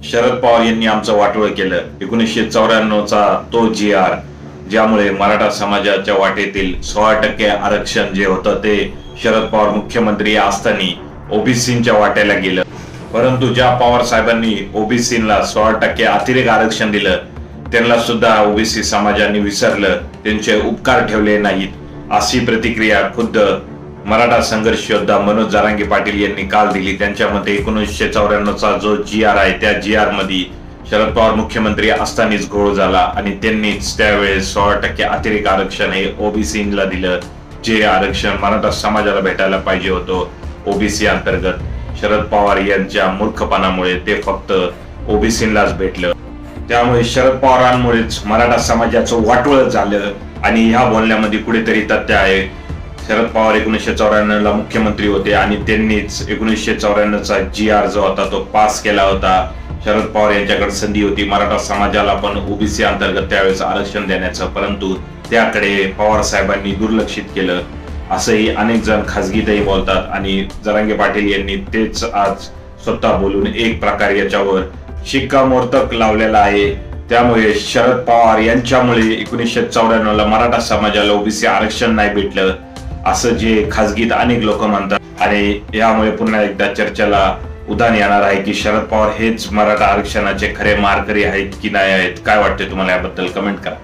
शरद पवार यांनी आमचं वाटोळं केलं. 1994चा तो GR ज्यामुळे मराठा समाजाच्या वाटेतील 16% आरक्षण जे होतं ते शरद पवार मुख्यमंत्री असताना ओबीसींच्या वाट्याला गेलं. परंतु ज्या पवार साहेबांनी ओबीसीला 16% अतिरिक्त आरक्षण दिलं त्यांना सुद्धा ओबीसी समाजाने विसरलं, त्यांचे उपकार ठेवले नाहीत, अशी प्रतिक्रिया खुद्द मराठा संघर्ष योद्धा मनोज जरांगे पाटील यांनी काल दिली. त्यांच्या मते 1994चा जो GR आहे त्या GR मध्ये शरद पवार मुख्यमंत्री असतानाच घोळ झाला आणि त्यांनीच त्यावेळेस 16% अतिरिक्त आरक्षण हे ओबीसीला दिलं, जे आरक्षण मराठा समाजाला भेटायला पाहिजे होतं ओबीसी अंतर्गत. शरद पवार यांच्या मूर्खपणामुळे ते फक्त ओबीसीलाच भेटलं. त्यामुळे शरद पवारांमुळेच मराठा समाजाचं वाटोळं झालं आणि ह्या बोलण्यामध्ये कुठेतरी तथ्य आहे. शरद पवार 1994ला मुख्यमंत्री होते आणि त्यांनीच 1994चा GR जो होता तो पास केला होता. शरद पवार यांच्याकडे संधी होती मराठा समाजाला पण ओबीसी अंतर्गत त्यावेळेस आरक्षण देण्याचं, परंतु त्याकडे पवार साहेबांनी दुर्लक्षित केलं, असंही अनेक जण खासगीतही बोलतात. आणि जरांगे पाटील यांनी तेच आज स्वतः बोलून एक प्रकारे याच्यावर शिक्कामोर्तब लावलेला आहे. त्यामुळे शरद पवार यांच्यामुळे 1994ला मराठा समाजाला ओबीसी आरक्षण नाही भेटलं असं जे खासगीत अनेक लोक म्हणतात. आणि यामुळे पुन्हा एकदा चर्चेला उधाण येणार आहे की शरद पवार हेच मराठा आरक्षणाचे खरे मारकरी आहेत की नाही आहेत. काय वाटते तुम्हाला याबद्दल? कमेंट करा.